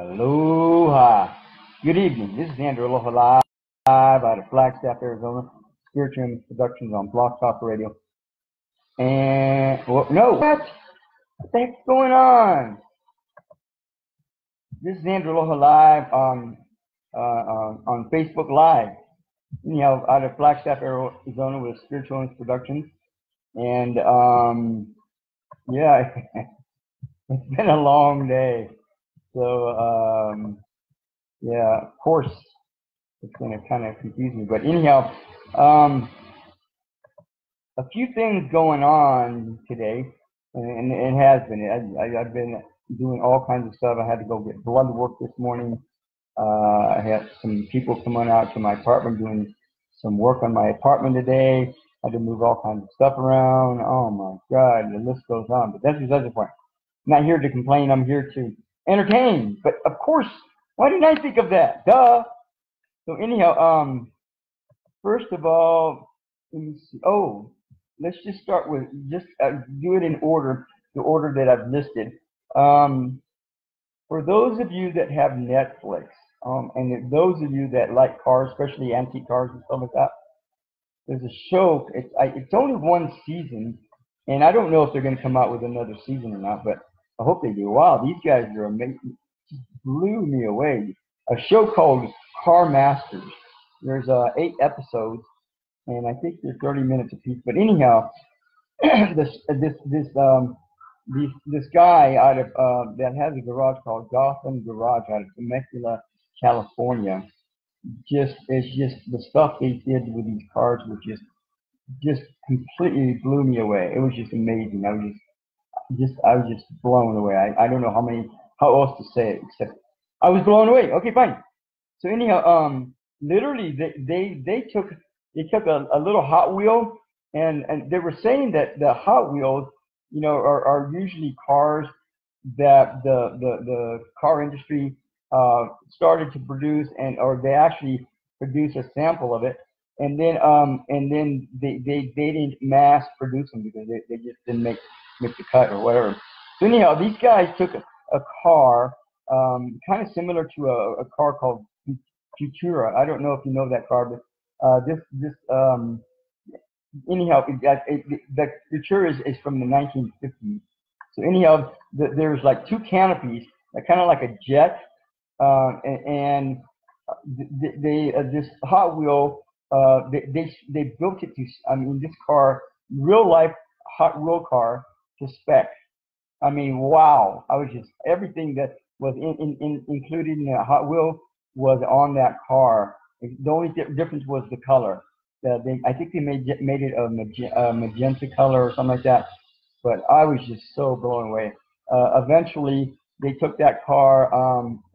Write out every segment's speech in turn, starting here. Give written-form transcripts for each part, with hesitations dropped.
Aloha. Good evening. This is Andrew Aloha live out of Flagstaff, Arizona. Spiritual Productions on Block Talk Radio. And what the heck's going on? This is Andrew Aloha live on Facebook Live. Out of Flagstaff, Arizona with Spiritual Productions. And yeah, it's been a long day. So yeah, of course, it's going to kind of confuse me. But anyhow, a few things going on today, and it has been. I've been doing all kinds of stuff. I had to go get blood work this morning. I had some people coming out to my apartment doing some work on my apartment today. I had to move all kinds of stuff around. Oh my God, the list goes on. But that's besides the point. I'm not here to complain. I'm here to entertain. But of course, why didn't I think of that? Duh. So anyhow, first of all, let me see. Oh, let's just start with do it in order, the order that I've listed. For those of you that have Netflix, and those of you that like cars, especially antique cars and stuff like that, there's a show. It's only one season, and I don't know if they're going to come out with another season or not, but I hope they do. Wow, these guys are amazing. Just blew me away. A show called Car Masters. There's 8 episodes, and I think they're 30 minutes apiece. But anyhow, this guy out of that has a garage called Gotham Garage out of Temecula, California. It's just the stuff they did with these cars was just completely blew me away. It was just amazing. I was just blown away. I don't know how else to say it except I was blown away. Okay, fine. So anyhow, literally they took a little Hot Wheel and they were saying that the Hot Wheels, are usually cars that the car industry started to produce, or they actually produced a sample of it, and then they didn't mass produce them because they just didn't make the cut or whatever. So anyhow, these guys took a car kind of similar to a car called Futura. I don't know if you know that car, but anyhow, the Futura is from the 1950s. So anyhow, there's like 2 canopies, kind of like a jet, and this Hot Wheel, they built it to, this car, real life Hot Wheel car to spec. Wow! I was just, everything that was included in the Hot Wheel was on that car. The only difference was the color. I think they made it a magenta color or something like that. But I was just so blown away. Eventually, they took that car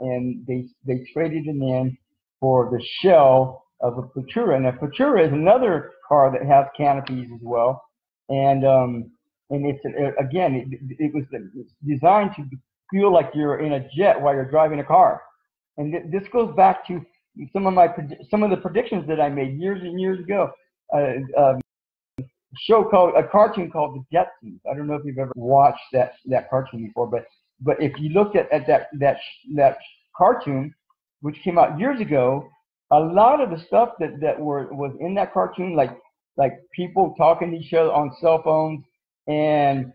and they traded it in for the shell of a Futura. And a Futura is another car that has canopies as well. And it's it was designed to feel like you're in a jet while you're driving a car. And this goes back to some of the predictions that I made years and years ago. A cartoon called The Jetsons. I don't know if you've ever watched that cartoon before, but if you looked at that cartoon, which came out years ago, a lot of the stuff that was in that cartoon, like people talking to each other on cell phones and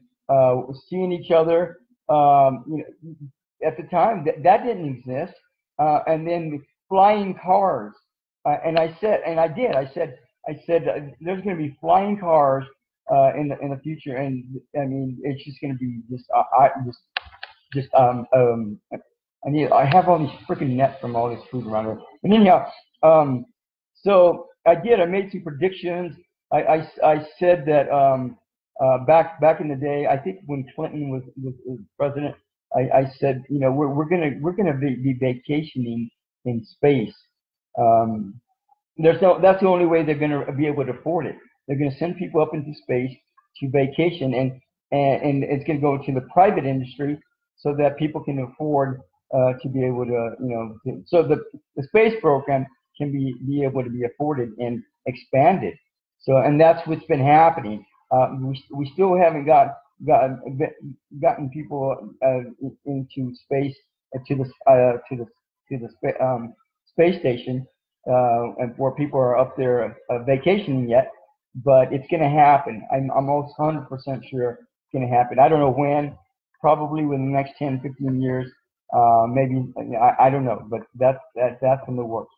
seeing each other, at the time that didn't exist. And then flying cars, and I said there's going to be flying cars in the future, and it's just going to be I have all these freaking nets from all this food around here. And anyhow, so I made some predictions. I said that back in the day, I think when Clinton was president, I said, we're gonna be vacationing in space. That's the only way they're gonna be able to afford it. They're gonna send people up into space to vacation, and it's gonna go to the private industry so that people can afford to be able to, so the space program can be able to be afforded and expanded. So, and that's what's been happening. We still haven't gotten people into space to the space station, and where people are up there vacationing yet. But it's going to happen. I'm almost 100% sure it's going to happen. I don't know when. Probably within the next 10, 15 years. Maybe I don't know. But that's in the works.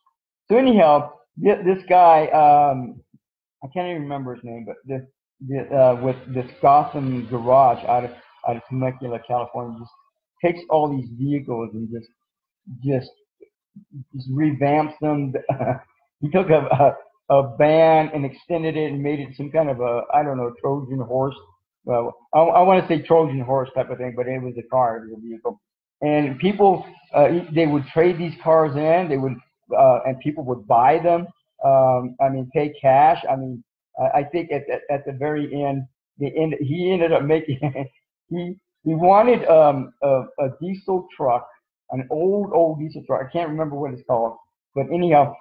So anyhow, this guy, I can't even remember his name, but with this Gotham garage out of Temecula, California, just takes all these vehicles and just revamps them. He took a van and extended it and made it some kind of a, I don't know, Trojan horse. Well, I want to say Trojan horse type of thing, but it was a car, it was a vehicle. And people, they would trade these cars in. They would, and people would buy them. I mean, pay cash. I mean, I think at the very end, he ended up making he wanted a diesel truck, an old diesel truck. I can't remember what it's called, but anyhow,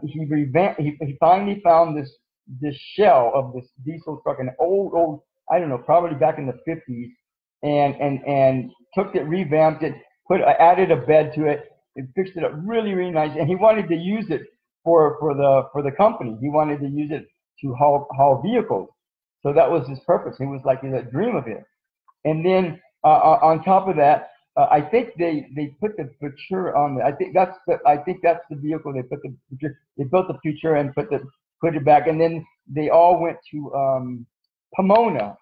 he revamped. He finally found this shell of this diesel truck, an old, I don't know, probably back in the 50s, and took it, revamped it, added a bed to it, and fixed it up really nice. And he wanted to use it for the company. He wanted to use it to haul vehicles. So that was his purpose. It was like a dream of his. And then on top of that, I think they put the Futura on it. I think that's the vehicle they put the Futura. They built the Futura and put it back. And then they all went to Pomona,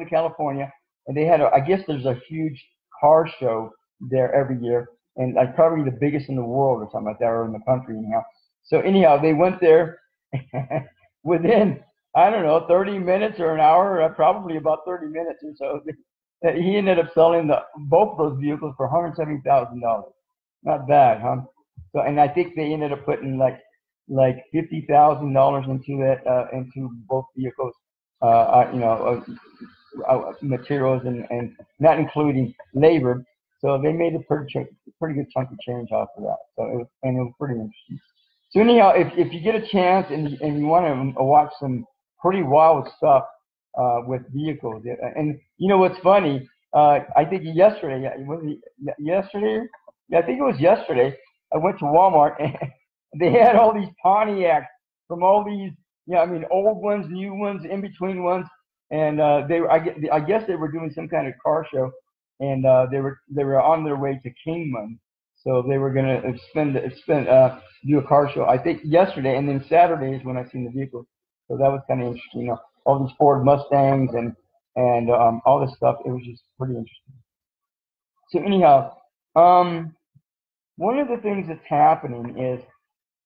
California, and they had I guess there's a huge car show there every year, and like probably the biggest in the world or something like that, or in the country anyhow. So anyhow, they went there within, I don't know, 30 minutes or an hour, probably about 30 minutes or so. He ended up selling both those vehicles for $170,000. Not bad, huh? So, and I think they ended up putting like $50,000 into it, into both vehicles. Materials and not including labor. So they made a pretty good chunk of change off of that. So it was pretty interesting. So anyhow, if you get a chance and you want to watch some pretty wild stuff with vehicles, and you know what's funny? I think yesterday, yesterday? Yeah, I think it was yesterday. I went to Walmart and they had all these Pontiacs from all these, I mean, old ones, new ones, in between ones, and I guess they were doing some kind of car show, and they were on their way to Kingman. So they were gonna do a car show. I think yesterday, and then Saturday is when I seen the vehicles. So that was kind of interesting. All these Ford Mustangs and all this stuff. It was just pretty interesting. So anyhow, one of the things that's happening is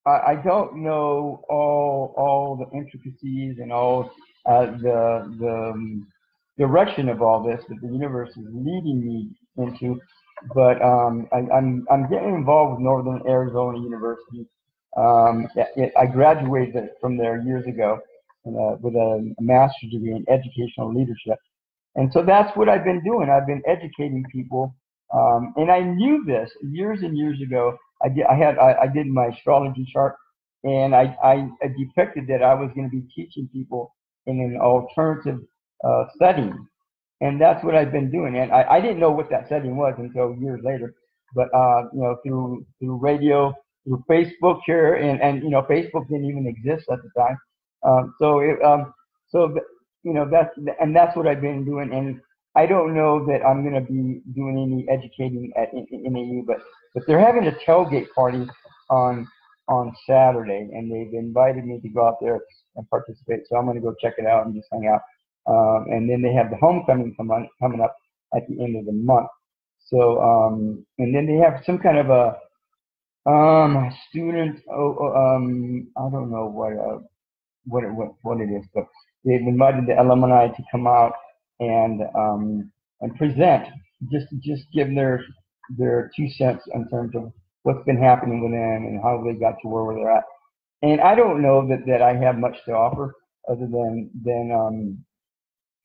I don't know all the intricacies and all the direction of all this that the universe is leading me into. But I'm getting involved with Northern Arizona University. I graduated from there years ago with a master's degree in educational leadership, and so that's what I've been doing. I've been educating people, and I knew this years and years ago. I did my astrology chart, and I depicted that I was going to be teaching people in an alternative setting. And that's what I've been doing. And I didn't know what that setting was until years later. But through radio, through Facebook here, and Facebook didn't even exist at the time. That's what I've been doing. And I don't know that I'm going to be doing any educating at NAU, but they're having a tailgate party on Saturday, and they've invited me to go out there and participate. So I'm going to go check it out and just hang out. And then they have the homecoming coming up at the end of the month. So, and then they have some kind of a student. I don't know what it is, but they've invited the alumni to come out and present, just give their 2 cents in terms of what's been happening with them and how they got to where they're at. And I don't know that I have much to offer other than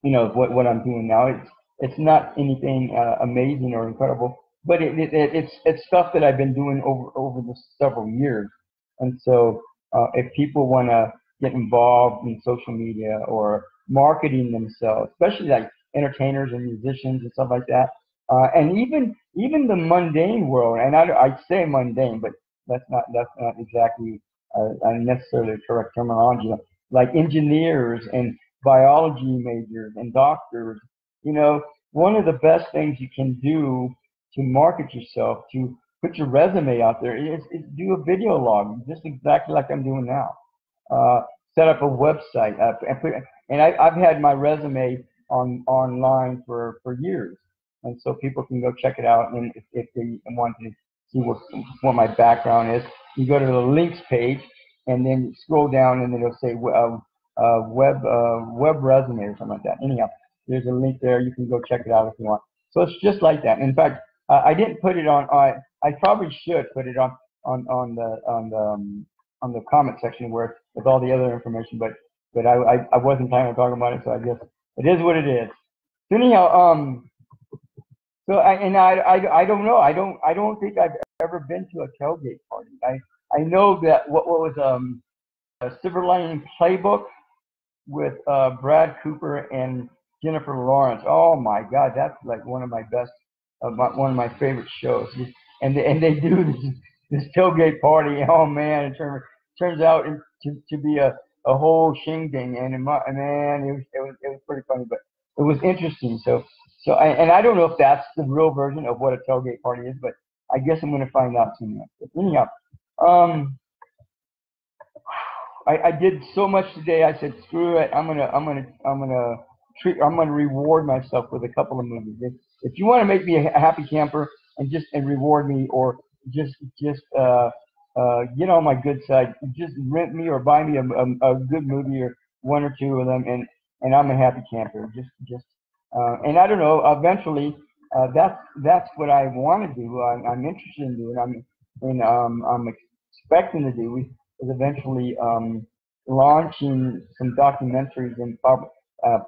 what I'm doing now. It's not anything amazing or incredible, but it's stuff that I've been doing over the several years. And so if people want to get involved in social media or marketing themselves, especially like entertainers and musicians and stuff like that, And even the mundane world, and I say mundane, but that's not exactly necessarily the correct terminology. Like engineers and biology majors and doctors, you know, one of the best things you can do to market yourself, to put your resume out there, is do a video log, just exactly like I'm doing now. Uh, Set up a website, I've had my resume online for years, and so people can go check it out. And if they want to see what my background is, you go to the links page, and then you scroll down, and then it'll say web resume or something like that. Anyhow, there's a link there. You can go check it out if you want. So it's just like that. In fact, I didn't put it on. I probably should put it on the comment section where with all the other information, but I wasn't planning on talking about it, so I guess it is what it is. So anyhow, so I don't know. I don't think I've ever been to a tailgate party. I know that what was a Silver Lining Playbook with Brad Cooper and Jennifer Lawrence. Oh my God, that's like one of my best, one of my favorite shows. And they do this tailgate party. Oh man, it turns out to be a whole shindig, and man, it was pretty funny, but it was interesting. So I don't know if that's the real version of what a tailgate party is, but I guess I'm going to find out soon enough. But anyhow, I did so much today. I said, screw it. I'm gonna reward myself with a couple of movies. If you want to make me a happy camper and reward me, or just get on my good side, just rent me or buy me a good movie or one or two of them, and I'm a happy camper. And I don't know. Eventually, that's what I want to do. I'm interested in doing. I'm expecting to do is eventually launching some documentaries and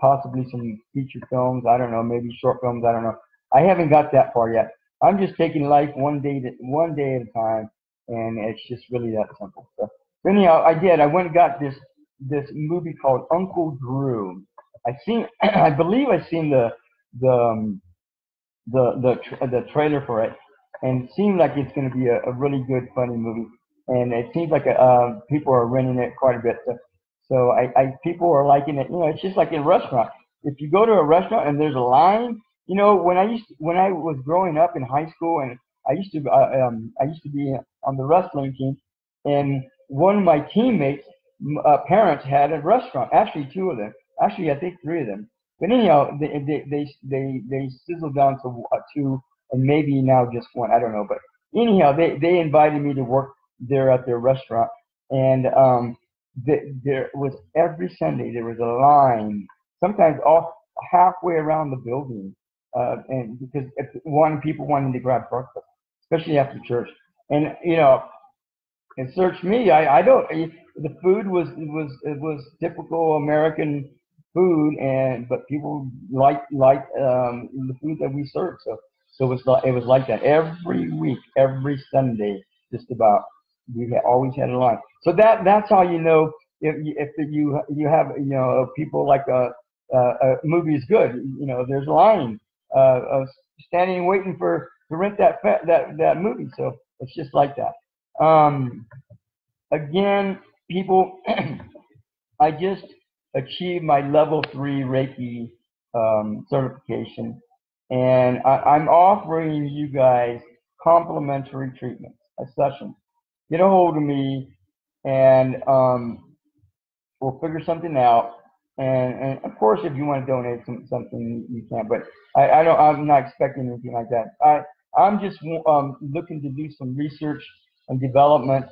possibly some feature films. I don't know, maybe short films. I don't know. I haven't got that far yet. I'm just taking life one day at a time, and it's just really that simple. So anyhow, I went and got this movie called Uncle Drew. I believe I seen the trailer for it, and it seemed like it's going to be a really good, funny movie. And it seems like people are renting it quite a bit. So people are liking it. You know, it's just like in a restaurant. If you go to a restaurant and there's a line, you know, when I was growing up in high school, and I used to be on the wrestling team, and one of my teammates' parents had a restaurant. Actually, two of them. Actually, I think three of them. But anyhow, they sizzled down to two, and maybe now just one. I don't know. But anyhow, they invited me to work there at their restaurant, and there was every Sunday there was a line, sometimes all halfway around the building, and because people wanted to grab breakfast, especially after church, and you know. And search me. I don't. The food was typical American food, but people like the food that we served. So it was like that every week, every Sunday, just about. We always had a line. So that's how you know if you have people like a movie is good. You know, there's a line of standing and waiting to rent that movie. So it's just like that. Again, people, I just achieved my level 3 Reiki certification, and I'm offering you guys complimentary treatments, a session. Get a hold of me, and we'll figure something out. And of course, if you want to donate something, you can. But I'm not expecting anything like that. I'm just looking to do some research and development,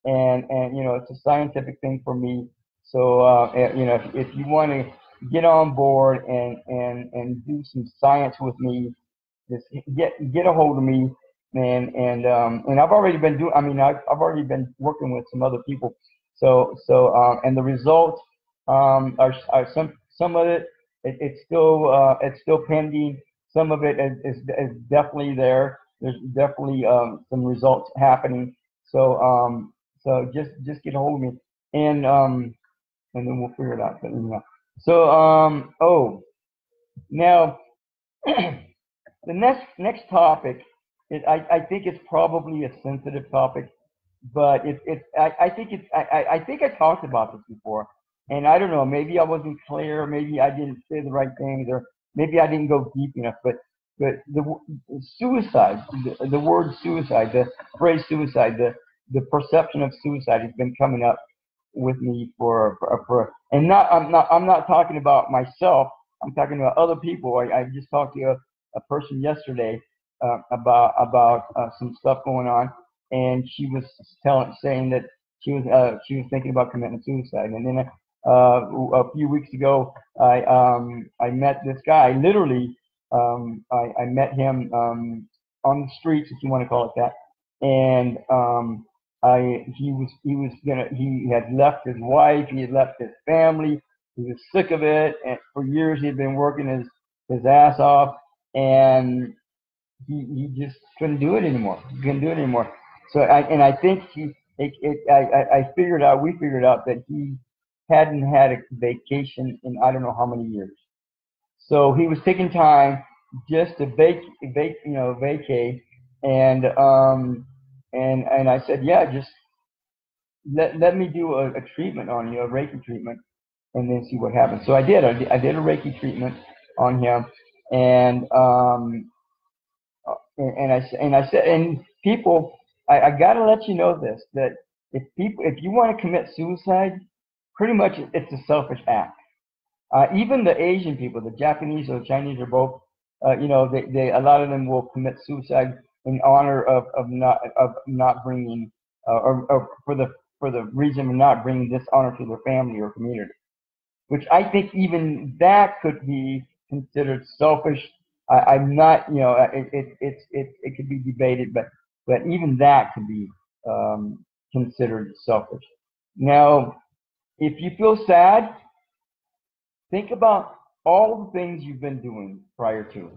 and it's a scientific thing for me. So if you want to get on board and do some science with me, just get a hold of me. And I've already been doing. I mean, I've already been working with some other people. So and the results are some of it. It's still pending. Some of it is definitely there. There's definitely some results happening. So just get a hold of me, and then we'll figure it out. So now the next topic, I think it's probably a sensitive topic, but I think I think I talked about this before, and I don't know, maybe I wasn't clear, maybe I didn't say the right things, or maybe I didn't go deep enough. But the suicide, the word suicide, the phrase suicide, the perception of suicide has been coming up with me and I'm not talking about myself. I'm talking about other people. I just talked to a person yesterday about some stuff going on, and she was saying that she was thinking about committing suicide. And then a few weeks ago, I met this guy. Literally, I met him on the streets, if you want to call it that, and he had left his wife, he had left his family, he was sick of it, and for years he had been working his ass off, and he just couldn't do it anymore. He couldn't do it anymore. So I think we figured out that he hadn't had a vacation in I don't know how many years. So he was taking time just to vacate, and I said, yeah, just let me do a treatment on you, a Reiki treatment, and then see what happens. So I did a Reiki treatment on him, and I said, and people, I gotta let you know this, that if you want to commit suicide, pretty much it's a selfish act. Even the Asian people, the Japanese or the Chinese, are both, they a lot of them will commit suicide in honor of not bringing, or for the reason of not bringing dishonor to their family or community, which I think even that could be considered selfish. I'm not, it could be debated, but even that could be considered selfish. Now, if you feel sad, think about all the things you've been doing prior to,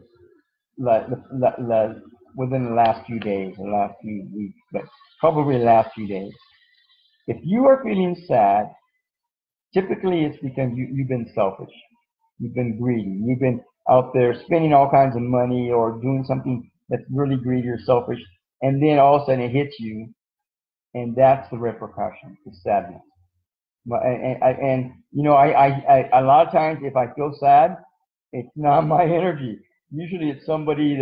within the last few days, the last few weeks, but probably the last few days. If you are feeling sad, typically it's because you've been selfish. You've been greedy. You've been out there spending all kinds of money or doing something that's really greedy or selfish, and then all of a sudden it hits you, and that's the repercussion, the sadness. And a lot of times if I feel sad, it's not my energy. Usually it's somebody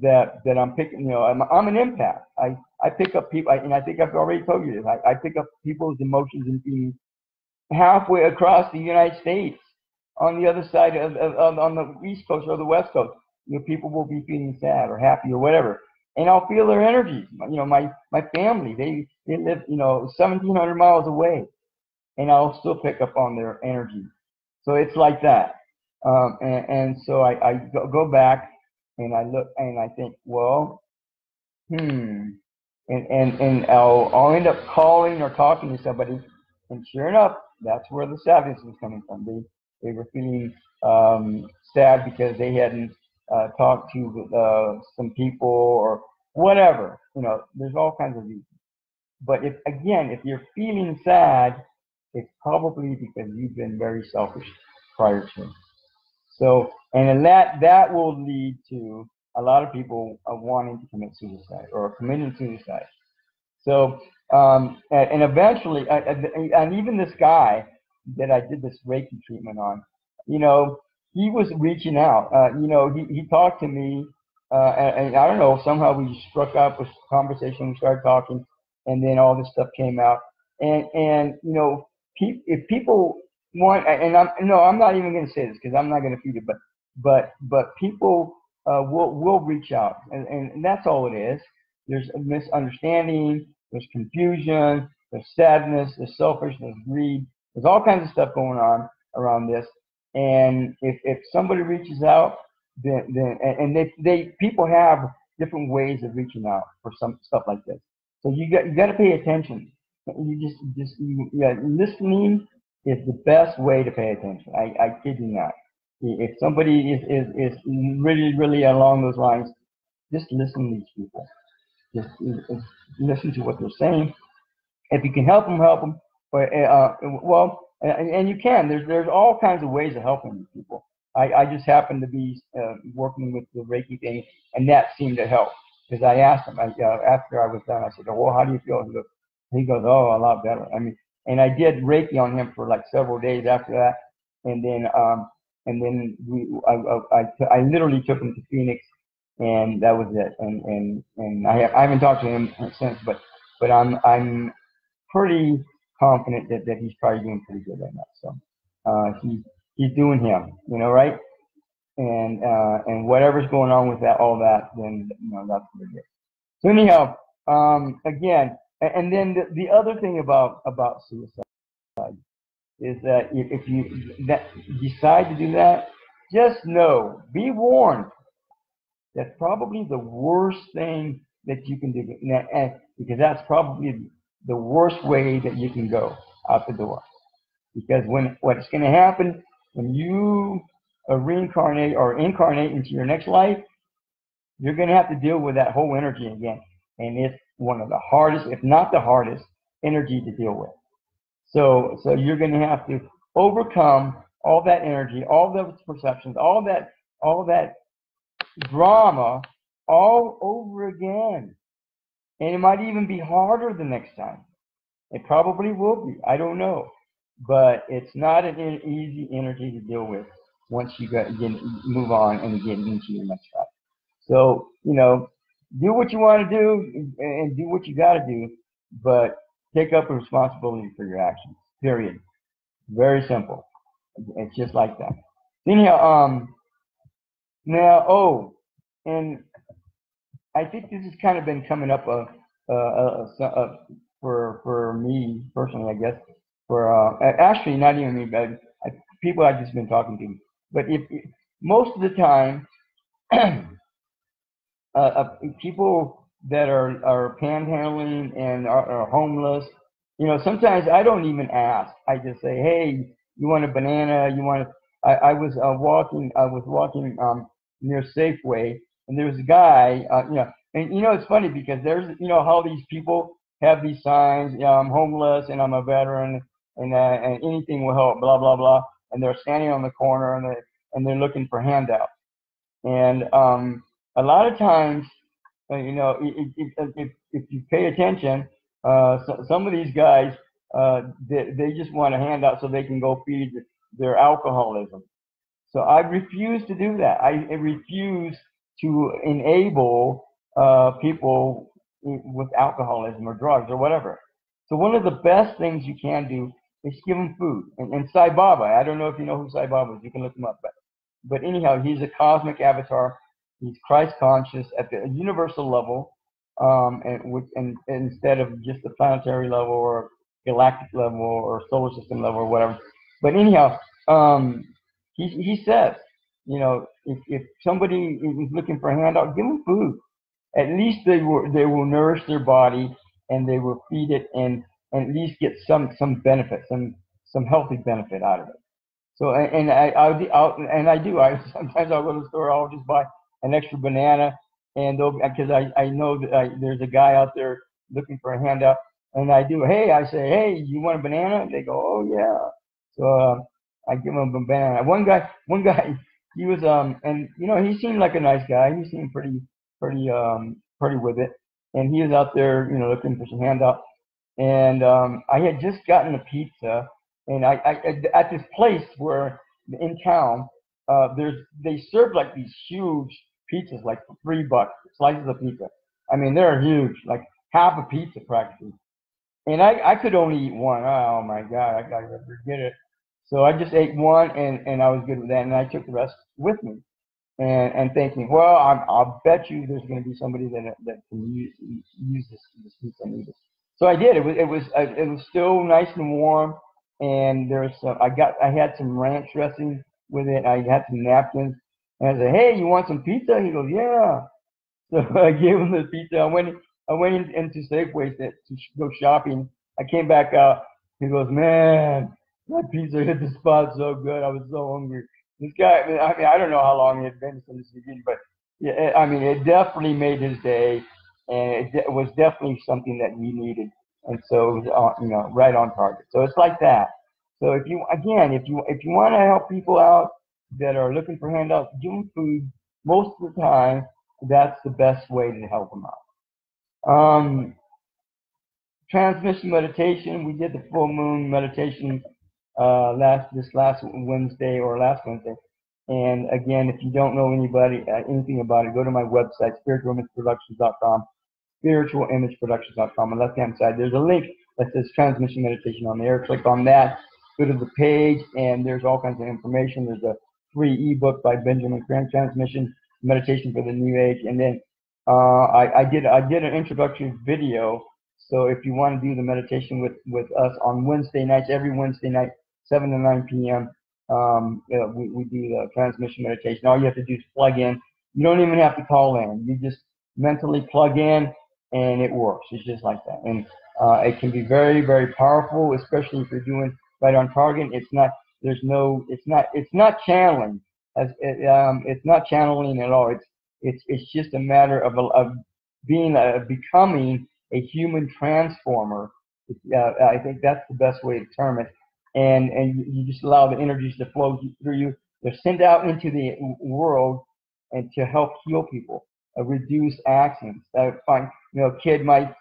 that I'm picking. I'm an empath. I pick up people, and I think I've already told you this. I pick up people's emotions and feelings halfway across the United States, on the other side on the East Coast or the West Coast. People will be feeling sad or happy or whatever, and I'll feel their energies. My family, they live 1,700 miles away, and I'll still pick up on their energy. So it's like that. And so I go back and I look and I think, well, and I'll end up calling or talking to somebody, and sure enough, that's where the sadness was coming from. They were feeling sad because they hadn't talked to some people or whatever. There's all kinds of reasons. But if you're feeling sad, it's probably because you've been very selfish prior to. So, and that will lead to a lot of people wanting to commit suicide or committing suicide. So, and eventually, and even this guy that I did this Reiki treatment on, he was reaching out. He talked to me, and I don't know, somehow we struck up a conversation. We started talking, and then all this stuff came out. And if people want, and I'm not even going to say this because I'm not going to feed it, but people will reach out, and that's all it is. There's a misunderstanding, there's confusion, there's sadness, there's selfishness, there's greed, there's all kinds of stuff going on around this. And if somebody reaches out, then people have different ways of reaching out for some stuff like this. So you got to pay attention. Listening is the best way to pay attention. I kid you not. If somebody is really, really along those lines, just listen to these people. Just listen to what they're saying. If you can help them, help them. And you can. There's all kinds of ways of helping these people. I just happened to be working with the Reiki thing, and that seemed to help. Because I asked him, after I was done, I said, well, how do you feel? He goes, oh, a lot better. I mean, and I did Reiki on him for like several days after that, and then I literally took him to Phoenix, and that was it. And I haven't talked to him since, but I'm pretty confident that he's probably doing pretty good right now. So he's doing him, right? And whatever's going on with that, all that, then that's what it is. So anyhow, again, and then the other thing about suicide is that if you decide to do that, just know, be warned, that's probably the worst thing that you can do, because that's probably the worst way that you can go out the door. Because what's going to happen when you reincarnate or incarnate into your next life, you're going to have to deal with that whole energy again. And it's one of the hardest, if not the hardest, energy to deal with. So you're going to have to overcome all that energy, all those perceptions, all that drama all over again. And it might even be harder the next time. It probably will be. I don't know. But it's not an easy energy to deal with once you move on and get into your next life. So, do what you want to do and do what you got to do, but take up responsibility for your actions, period. Very simple. It's just like that. Anyhow, and I think this has kind of been coming up for me personally, I guess. Actually, not even me, but people I've just been talking to. But if most of the time, people that are panhandling and are homeless, sometimes I don't even ask. I just say, hey, you want a banana? You want? I was walking near Safeway, and there was a guy, and it's funny because there's, how these people have these signs, I'm homeless and I'm a veteran, and anything will help, blah blah blah, and they're standing on the corner and they're looking for handouts, and a lot of times, if you pay attention, some of these guys, they just want a handout so they can go feed their alcoholism. So I refuse to do that. I refuse to enable people with alcoholism or drugs or whatever. So one of the best things you can do is give them food. And Sai Baba, I don't know if you know who Sai Baba is. You can look him up. But anyhow, he's a cosmic avatar. He's Christ conscious at the universal level, and instead of just the planetary level or galactic level or solar system level or whatever. But anyhow, he says, if somebody is looking for a handout, give them food. At least they will nourish their body and they will feed it and at least get some benefit, some healthy benefit out of it. So I do. Sometimes I'll go to the store. I'll just buy an extra banana, and because I know that there's a guy out there looking for a handout, and I say, hey, you want a banana? They go, oh yeah. So I give them a banana. One guy, he was and he seemed like a nice guy. He seemed pretty with it, and he was out there, looking for some handout. And I had just gotten a pizza, and I at this place where in town, they serve like these huge pizzas, like for $3, slices of pizza. I mean, they're huge, like half a pizza practically. And I could only eat one. Oh my God, I gotta forget it. So I just ate one, and I was good with that, and I took the rest with me. And thinking, well, I'll bet you there's going to be somebody that can use this pizza and eat it. So I did. It was still nice and warm, and there was I had some ranch dressing with it. I had some napkins, and I said, hey, you want some pizza? He goes, yeah. So I gave him the pizza. I went into Safeway to go shopping. I came back out. He goes, man, that pizza hit the spot so good. I was so hungry. This guy, I don't know how long he had been since the beginning, but yeah, it definitely made his day, and it was definitely something that he needed, and so it was, right on target. So it's like that. So if you want to help people out, that are looking for handouts, doing food, most of the time, that's the best way to help them out. Transmission meditation, we did the full moon meditation last Wednesday or last Wednesday. And again, if you don't know anything about it, go to my website, spiritualimageproductions.com, spiritualimageproductions.com. On the left-hand side, there's a link that says transmission meditation on there. Click on that, go to the page, and there's all kinds of information. There's a free ebook by Benjamin Crane, Transmission Meditation for the New Age. And then I did an introductory video. So if you want to do the meditation with us on Wednesday nights, every Wednesday night, 7 to 9 p.m., we do the transmission meditation. All you have to do is plug in. You don't even have to call in. You just mentally plug in, and it works. It's just like that. And it can be very, very powerful, especially if you're doing right on target. It's not channeling. It's not channeling at all. It's just a matter of becoming a human transformer. I think that's the best way to term it. And you just allow the energies to flow through you. They're sent out into the world and to help heal people, reduce accidents. A kid might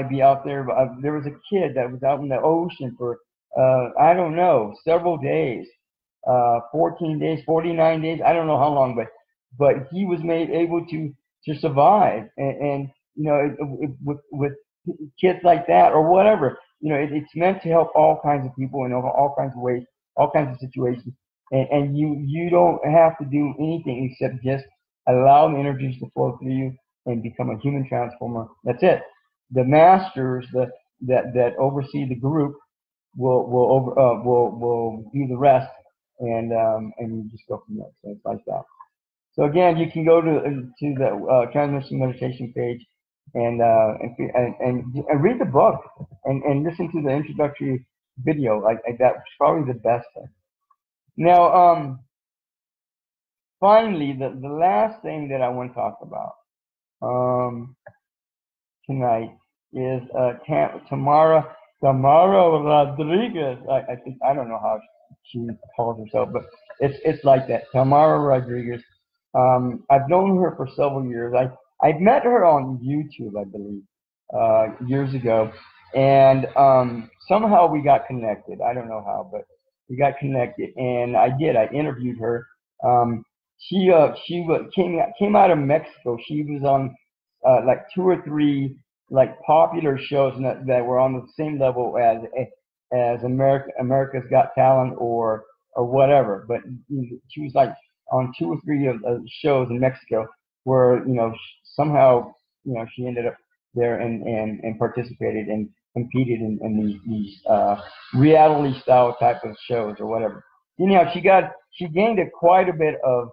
be out there. There was a kid that was out in the ocean for I don't know, several days, 14 days, 49 days. I don't know how long, but he was able to survive. And with kids like that or whatever, it's meant to help all kinds of people in all kinds of ways, all kinds of situations. And you don't have to do anything except just allow the energies to flow through you and become a human transformer. That's it. The masters that oversee the group will do the rest, and you just go from there. So it's like that. So again, you can go to the transmission meditation page and read the book and listen to the introductory video. That's probably the best thing. Now, finally, the last thing that I want to talk about tonight is Tamara Rodriguez. I don't know how she calls herself, but it's like that. Tamara Rodriguez. I've known her for several years. I met her on YouTube, I believe, years ago, and somehow we got connected. I don't know how, but we got connected, and I interviewed her. She came out of Mexico. She was on like 2 or 3 like popular shows that were on the same level as America's Got Talent or whatever. But she was like on 2 or 3 of shows in Mexico where somehow she ended up there and participated and competed in these reality style type of shows or whatever. Anyhow, she gained quite a bit of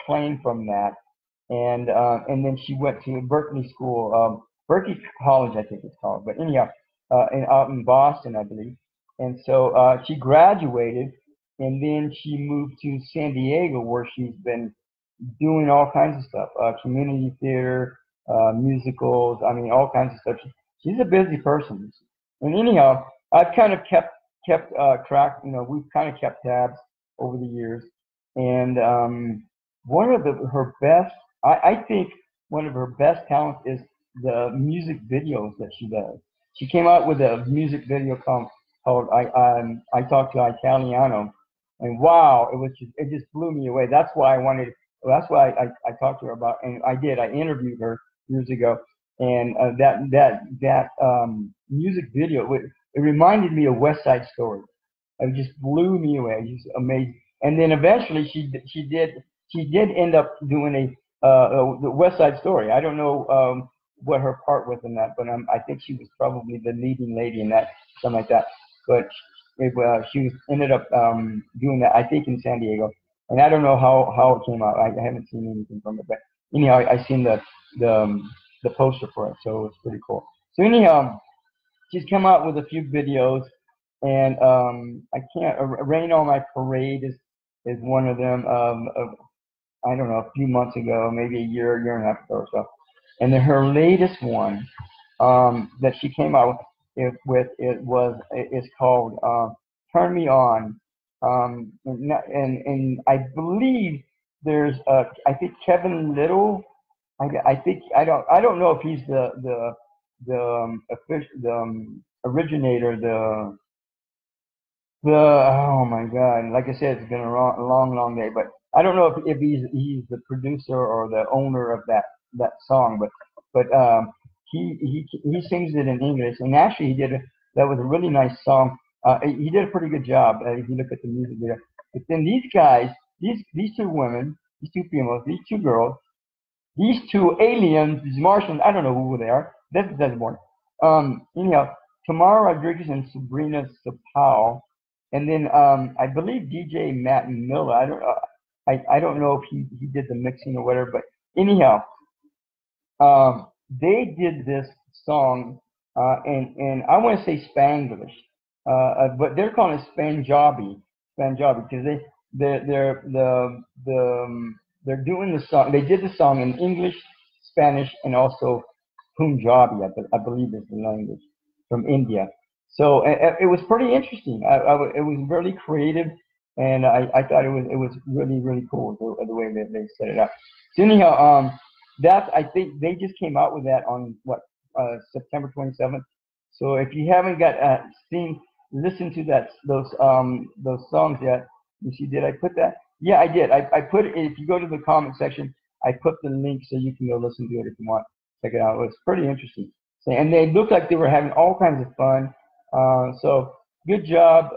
claim from that, and then she went to Berkeley School, Berkeley College, I think it's called. But anyhow, out in Boston, I believe. And so she graduated, and then she moved to San Diego, where she's been doing all kinds of stuff, community theater, musicals, all kinds of stuff. She's a busy person. And anyhow, I've kind of kept track, we've kind of kept tabs over the years. And one of her best, I think one of her best talents is the music videos that she does. She came out with a music video called I Talk to Italiano, and wow, it just blew me away. That's why I talked to her about, and I interviewed her years ago, and that music video, it reminded me of West Side Story. It just blew me away. It was amazing. And then eventually she did end up doing the West Side Story. I don't know what her part was in that, but I think she was probably the leading lady in that, something like that. But she ended up doing that, I think, in San Diego. And I don't know how it came out. I haven't seen anything from it, but anyhow, I seen the poster for it, so it's pretty cool. So anyhow, she's come out with a few videos, and I can't. Rain on My Parade is one of them. I don't know, a few months ago, maybe a year and a half ago or so. And then her latest one that she came out with is called Turn Me On. And I believe there's I think Kevin Little. I think I don't know if he's the originator, the oh my God, like I said, it's been a long day, but I don't know if he's the producer or the owner of that song, but he sings it in English, and actually that was a really nice song. He did a pretty good job if you look at the music video. But then these guys, these two women, these two females, these two girls, these two aliens, these Martians, I don't know who they are. That's one. Anyhow, Tamara Rodriguez and Sabrina Sapal, and then I believe DJ Matt Miller. I don't know if he did the mixing or whatever, but anyhow, they did this song, and I want to say Spanglish, but they're calling it Spanjabi, because they're doing the song. They did the song in English, Spanish, and also Punjabi. I believe is the language from India. So it was pretty interesting. It was really creative, and I thought it was really cool the way that they set it up. So anyhow, I think they just came out with that on September 27th. So if you haven't got listened to those songs yet, you see, did I put that? Yeah, I did. I put it. If you go to the comment section, I put the link so you can go listen to it if you want. Check it out. It was pretty interesting. So, and they looked like they were having all kinds of fun. So good job,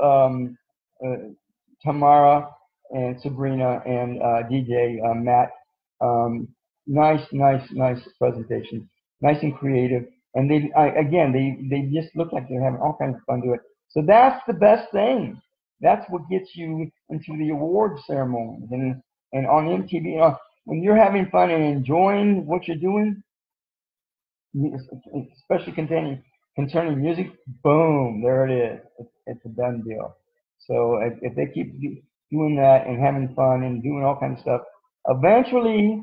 Tamara and Sabrina and DJ Matt. Nice presentation. Nice and creative. And they just look like they're having all kinds of fun doing it. So that's the best thing. That's what gets you into the award ceremonies and on MTV. You know, when you're having fun and enjoying what you're doing, especially concerning music, boom, there it is. It's a done deal. So if they keep doing that and having fun and doing all kinds of stuff, eventually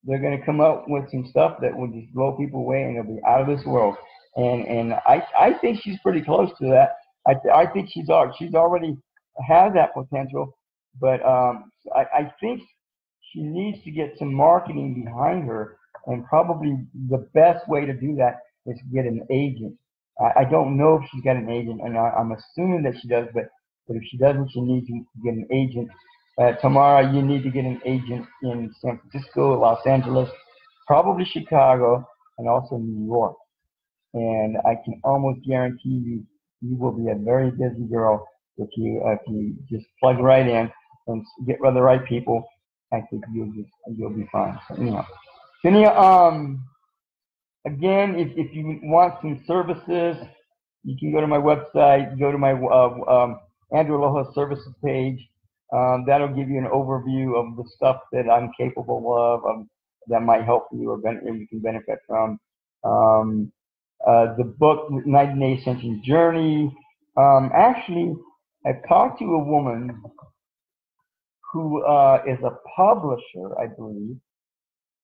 they're going to come up with some stuff that will just blow people away and it'll be out of this world. And I think she's pretty close to that. I think she's already has that potential, but I think she needs to get some marketing behind her, and probably the best way to do that is to get an agent. I don't know if she's got an agent, and I'm assuming that she does, but if she doesn't, she needs to get an agent. Tamara, you need to get an agent in San Francisco, Los Angeles, probably Chicago, and also New York. And I can almost guarantee you will be a very busy girl if you just plug right in and get with the right people. I think you'll be fine. So anyhow, again, if you want some services, you can go to my website, go to my Andrew Aloha services page. That'll give you an overview of the stuff that I'm capable of that might help you or you can benefit from. The book, 90-Day Ascension Journey. Actually, I've talked to a woman who is a publisher, I believe,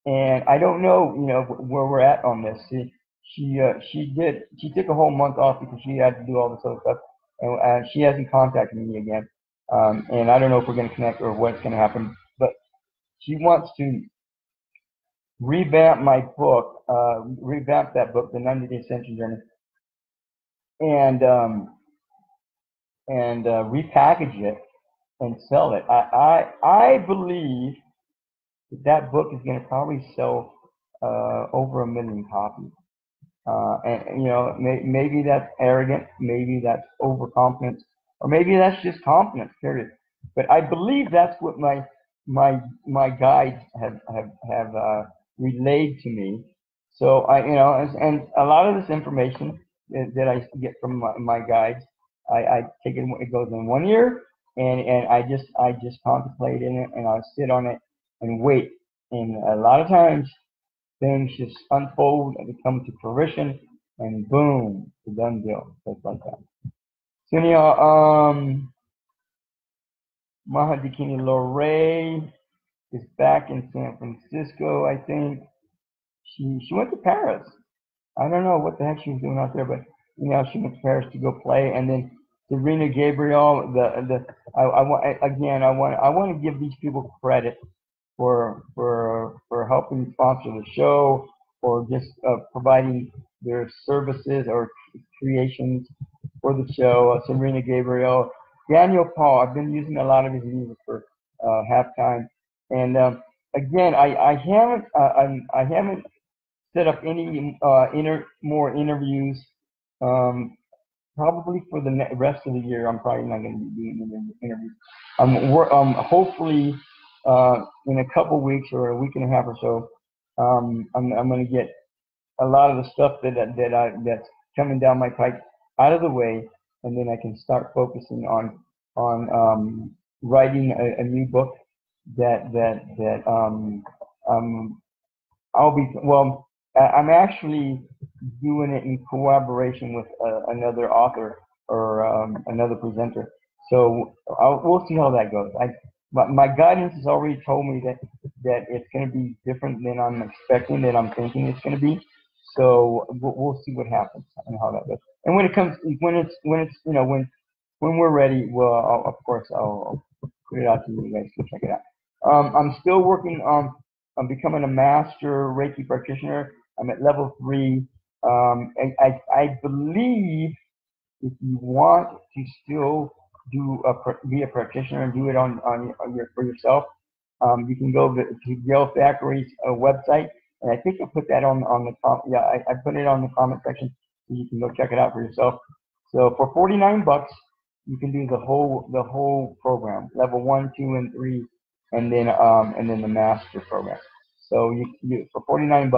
and I don't know, where we're at on this. She took a whole month off because she had to do all this other stuff, and she hasn't contacted me again. And I don't know if we're going to connect or what's going to happen, but she wants to revamp my book, revamp that book, the 90-Day Ascension Journey, and repackage it and sell it. I believe that book is going to probably sell over 1 million copies. And maybe that's arrogant, maybe that's overconfidence, or maybe that's just confidence, period. But I believe that's what my guides have relayed to me. So and a lot of this information that I get from my guides, I take it. It goes in one ear, and I just contemplate in it, and I sit on it and wait. And a lot of times things just unfold and they come to fruition, and boom, it's a done deal, just like that. So anyhow, Maha Dakini Lorae is back in San Francisco, I think. She went to Paris. I don't know what the heck she was doing out there, but she went to Paris to go play, and then Serena Gabriel. I want to give these people credit for helping sponsor the show, or just providing their services or creations for the show. Serena Gabriel, Daniel Paul. I've been using a lot of his music for halftime, and again, I haven't set up any more interviews. Probably for the rest of the year, I'm probably not going to be doing interviews. Hopefully, in a couple weeks or a week and a half or so, I'm going to get a lot of the stuff that's coming down my pipe out of the way, and then I can start focusing on writing a new book I'm actually doing it in collaboration with another author or another presenter. So we'll see how that goes. My guidance has already told me that it's going to be different than I'm expecting, that I'm thinking it's going to be. So we'll see what happens and how that goes. And when we're ready, well, of course I'll put it out to you guys to check it out. I'm still working on becoming a master Reiki practitioner. I'm at level 3. I believe if you want to still be a practitioner and do it for yourself, you can go to Gail Thackray's website, and I think I put that on the I put it on the comment section, so you can go check it out for yourself. So for $49, you can do the whole program, level 1, 2, and 3, and then the master program. So you for $49,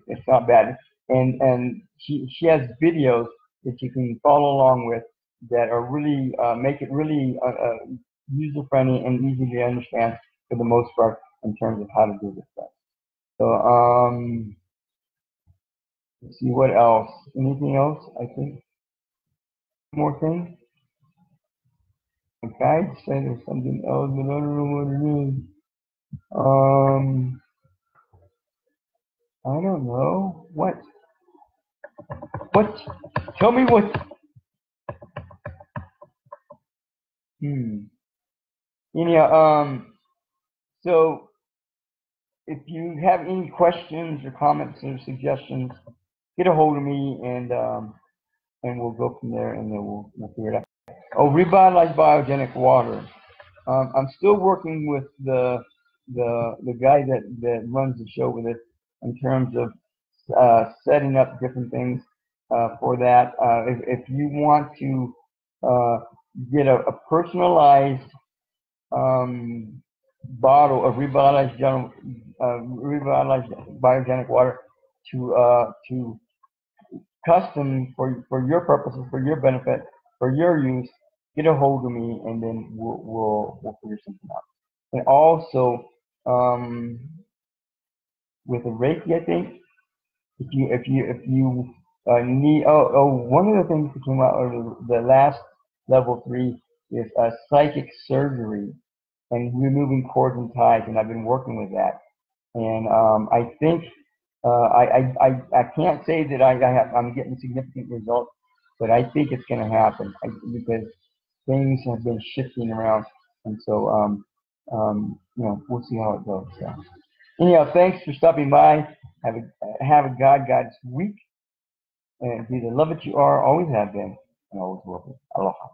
it's not bad. And she has videos that you can follow along with that are really make it really user friendly and easy to understand for the most part in terms of how to do this stuff. So let's see what else. Anything else? I think more things. Okay, say there's something else, but I don't know what it is. I don't know. What? Tell me what. Anyhow, so if you have any questions or comments or suggestions, get a hold of me, and we'll go from there, and then we'll figure it out. Oh, Revitalized Biogenic Water. I'm still working with the guy that runs the show with it in terms of setting up different things for that. If you want to get a personalized bottle of revitalized biogenic water to custom for your purposes, for your benefit, for your use, get a hold of me, and then we'll figure something out. And also with the Reiki, I think if you need one of the things that came out of the last level 3 is psychic surgery and removing cords and ties, and I've been working with that. And I think I can't say that I'm getting significant results, but I think it's going to happen because things have been shifting around, and so we'll see how it goes. So anyhow, thanks for stopping by. Have a God-guided week, and be the love that you are, always have been, and always will be. Aloha.